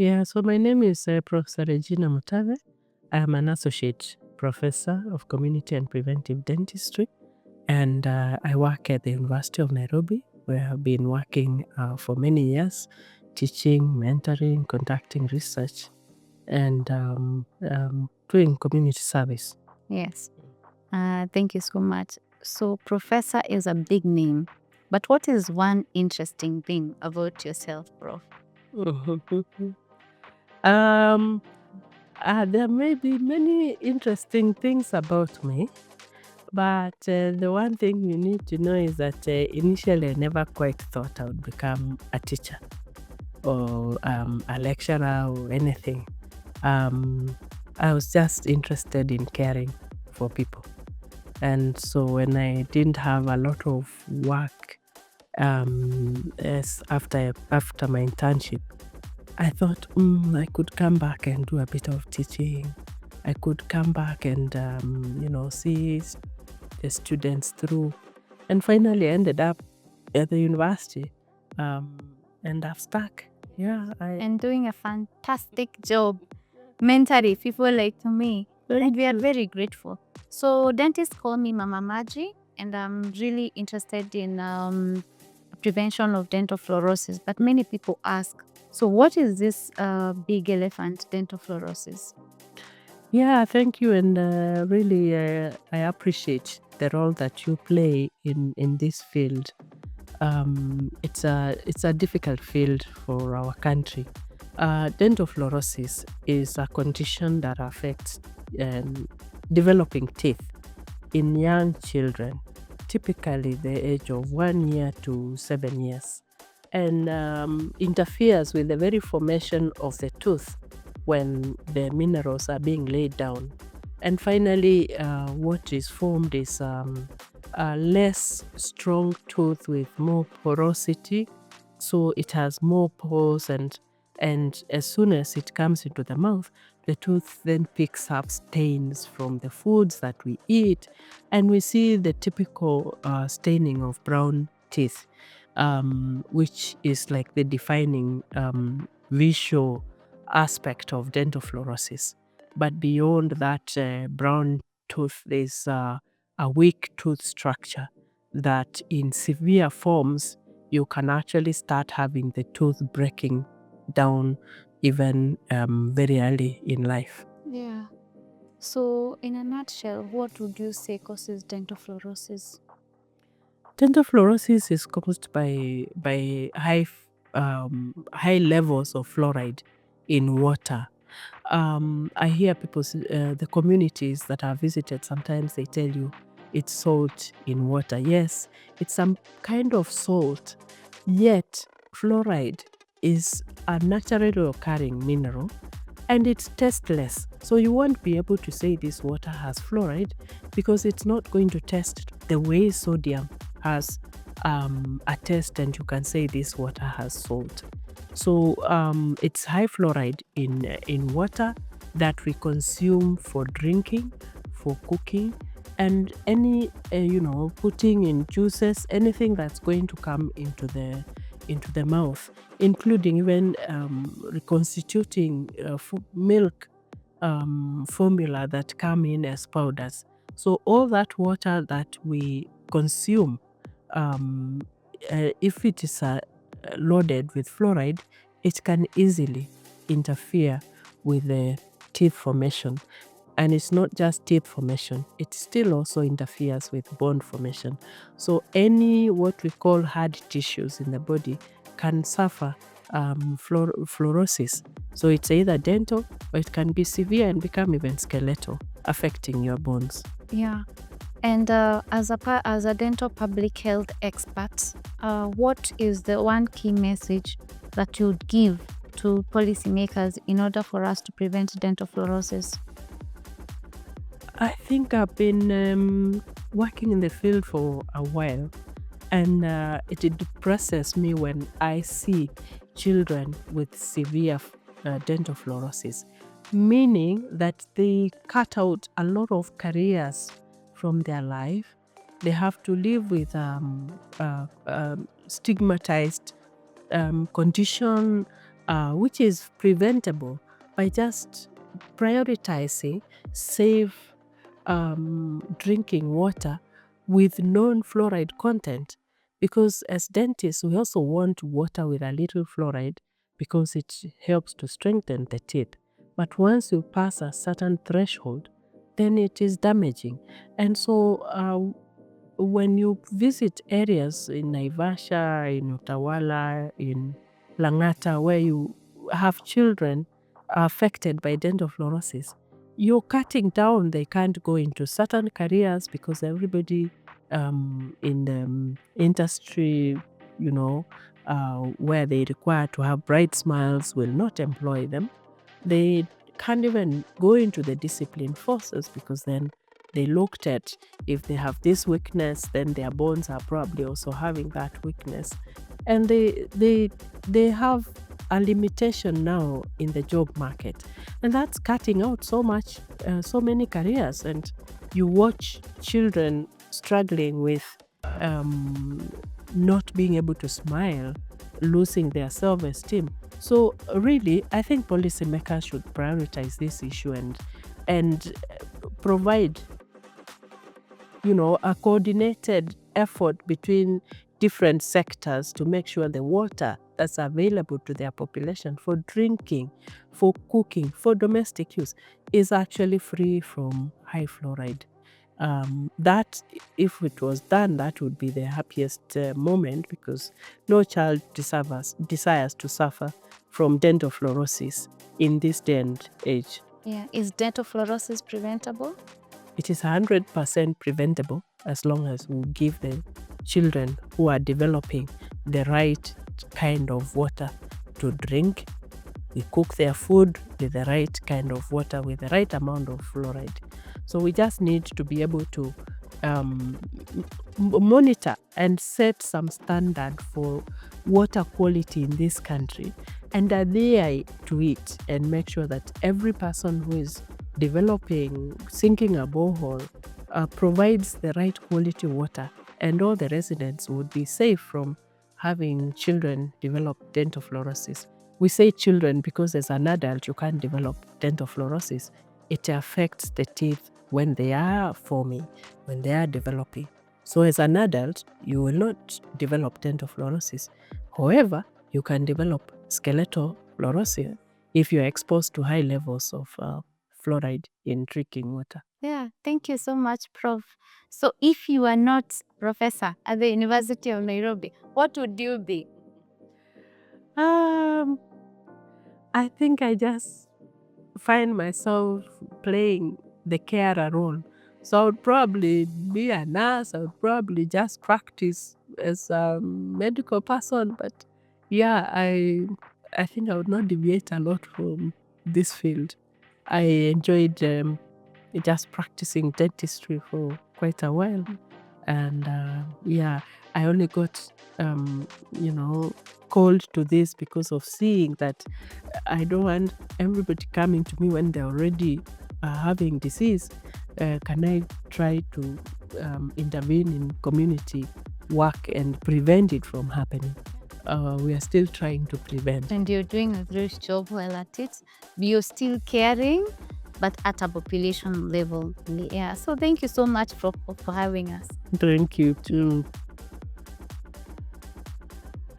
Yeah, so my name is Professor Regina Mutave. I am an associate professor of community and preventive dentistry, and I work at the University of Nairobi, where I've been working for many years, teaching, mentoring, conducting research, and doing community service. Yes. Thank you so much. So, professor is a big name, but what is one interesting thing about yourself, Prof? um, there may be many interesting things about me. But the one thing you need to know is that initially I never quite thought I would become a teacher or a lecturer or anything. I was just interested in caring for people. And so when I didn't have a lot of work after my internship, I thought I could come back and do a bit of teaching. I could come back and see the students through. And finally I ended up at the university and I've stuck. Yeah. And doing a fantastic job mentoring people like me. And we are very grateful. So, dentists call me Mama Maji, and I'm really interested in prevention of dental fluorosis. But many people ask, so what is this big elephant, dental fluorosis? Yeah, thank you. And really, I appreciate the role that you play in this field. It's a difficult field for our country. Dental fluorosis is a condition that affects developing teeth in young children, typically the age of 1 year to 7 years, and interferes with the very formation of the tooth when the minerals are being laid down. And finally, what is formed is a less strong tooth with more porosity, so it has more pores, and as soon as it comes into the mouth, the tooth then picks up stains from the foods that we eat, and we see the typical staining of brown teeth, which is like the defining visual aspect of dental fluorosis. But beyond that brown tooth, there's a weak tooth structure that in severe forms, you can actually start having the tooth breaking down even very early in life. Yeah. So, in a nutshell, what would you say causes dental fluorosis? Dental fluorosis is caused by high levels of fluoride in water. I hear people, the communities that are visited, sometimes they tell you it's salt in water. Yes, it's some kind of salt, yet fluoride is a naturally occurring mineral and it's tasteless. So you won't be able to say this water has fluoride because it's not going to taste the way sodium has a taste, and you can say this water has salt. So it's high fluoride in water that we consume for drinking, for cooking, and any putting in juices, anything that's going to come into the mouth, including even reconstituting milk formula that come in as powders. So all that water that we consume, if it is loaded with fluoride, it can easily interfere with the teeth formation. And it's not just teeth formation, it still also interferes with bone formation. So any what we call hard tissues in the body can suffer fluorosis. So it's either dental or it can be severe and become even skeletal, affecting your bones. Yeah. And as a dental public health expert, what is the one key message that you would give to policymakers in order for us to prevent dental fluorosis? I think I've been working in the field for a while, and it depresses me when I see children with severe dental fluorosis, meaning that they cut out a lot of careers from their life. They have to live with stigmatized condition, which is preventable by just prioritizing safe drinking water with non-fluoride content. Because as dentists, we also want water with a little fluoride because it helps to strengthen the teeth. But once you pass a certain threshold, then it is damaging. And so when you visit areas in Naivasha, in Utawala, in Langata, where you have children affected by dental fluorosis, you're cutting down. They can't go into certain careers because everybody in the industry, where they require to have bright smiles will not employ them. They can't even go into the discipline forces because then they looked at if they have this weakness, then their bones are probably also having that weakness. And they have a limitation now in the job market. And that's cutting out so many careers. And you watch children struggling with not being able to smile, losing their self-esteem. So really, I think policymakers should prioritize this issue and provide a coordinated effort between different sectors to make sure the water that's available to their population for drinking, for cooking, for domestic use is actually free from high fluoride. That, if it was done, that would be the happiest moment, because no child desires to suffer from dental fluorosis in this day and age. Yeah. Is dental fluorosis preventable? It is 100% preventable as long as we give the children who are developing the right kind of water to drink. We cook their food with the right kind of water, with the right amount of fluoride. So we just need to be able to monitor and set some standard for water quality in this country and adhere to it, and make sure that every person who is developing, sinking a borehole, provides the right quality water, and all the residents would be safe from having children develop dental fluorosis. We say children because as an adult you can't develop dental fluorosis. It affects the teeth when they are forming, when they are developing. So as an adult, you will not develop dental fluorosis. However, you can develop skeletal fluorosis if you're exposed to high levels of fluoride in drinking water. Yeah, thank you so much, Prof. So if you are not professor at the University of Nairobi, what would you be? I think I just find myself playing the carer role. So I would probably be a nurse. I would probably just practice as a medical person. But yeah, I think I would not deviate a lot from this field. I enjoyed just practicing dentistry for quite a while. And yeah, I only got, called to this because of seeing that I don't want everybody coming to me when they're already having disease. Can I try to intervene in community work and prevent it from happening? We are still trying to prevent. And you're doing a great job while at it. You're still caring, but at a population level. Yeah. So thank you so much for having us. Thank you too.